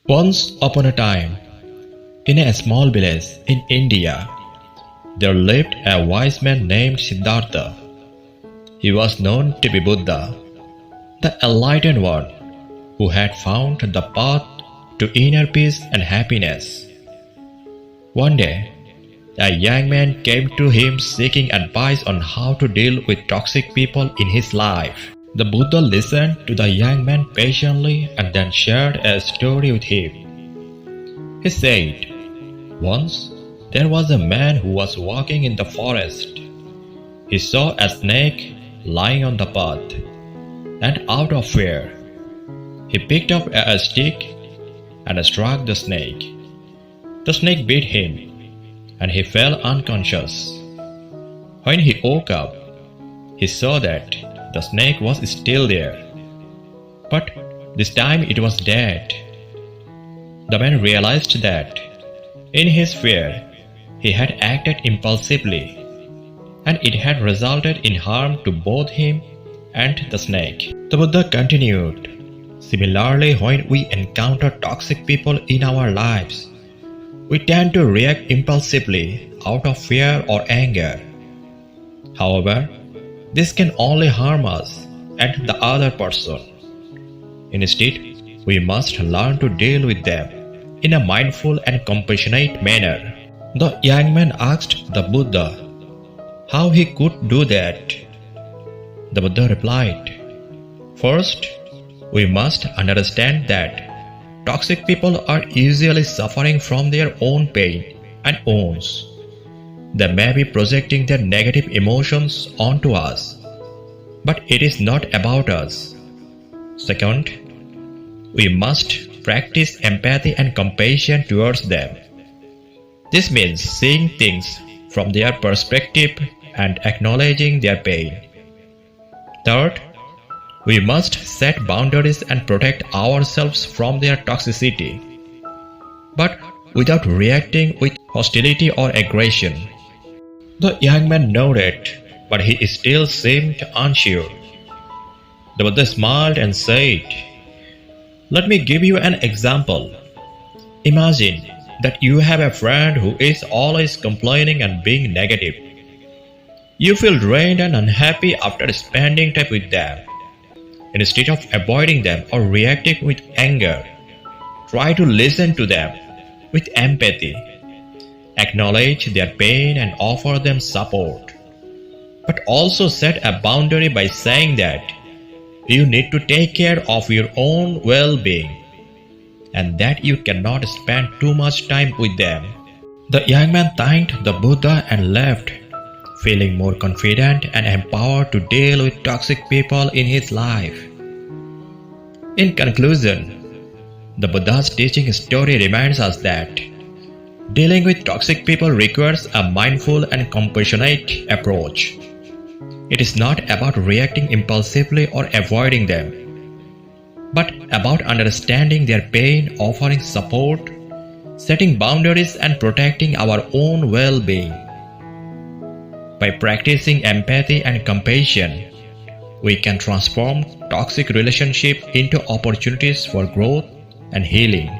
Once upon a time, in a small village in India, there lived a wise man named Siddhartha. He was known to be Buddha, the enlightened one who had found the path to inner peace and happiness. One day, a young man came to him seeking advice on how to deal with toxic people in his life. The Buddha listened to the young man patiently and then shared a story with him. He said, "Once there was a man who was walking in the forest. He saw a snake lying on the path, and out of fear, he picked up a stick and struck the snake. The snake bit him, and he fell unconscious. When he woke up, he saw that the snake was still there, but this time it was dead. The man realized that, in his fear, he had acted impulsively, and it had resulted in harm to both him and the snake." The Buddha continued, "Similarly, when we encounter toxic people in our lives, we tend to react impulsively out of fear or anger. However, this can only harm us and the other person. Instead, we must learn to deal with them in a mindful and compassionate manner." The young man asked the Buddha how he could do that. The Buddha replied, "First, we must understand that toxic people are usually suffering from their own pain and wounds. They may be projecting their negative emotions onto us, but it is not about us. Second, we must practice empathy and compassion towards them. This means seeing things from their perspective and acknowledging their pain. Third, we must set boundaries and protect ourselves from their toxicity, but without reacting with hostility or aggression." The young man nodded, but he still seemed unsure. The Buddha smiled and said, "Let me give you an example. Imagine that you have a friend who is always complaining and being negative. You feel drained and unhappy after spending time with them. Instead of avoiding them or reacting with anger, try to listen to them with empathy. Acknowledge their pain and offer them support. But also set a boundary by saying that you need to take care of your own well-being and that you cannot spend too much time with them." The young man thanked the Buddha and left, feeling more confident and empowered to deal with toxic people in his life. In conclusion, the Buddha's teaching story reminds us that dealing with toxic people requires a mindful and compassionate approach. It is not about reacting impulsively or avoiding them, but about understanding their pain, offering support, setting boundaries, and protecting our own well-being. By practicing empathy and compassion, we can transform toxic relationships into opportunities for growth and healing.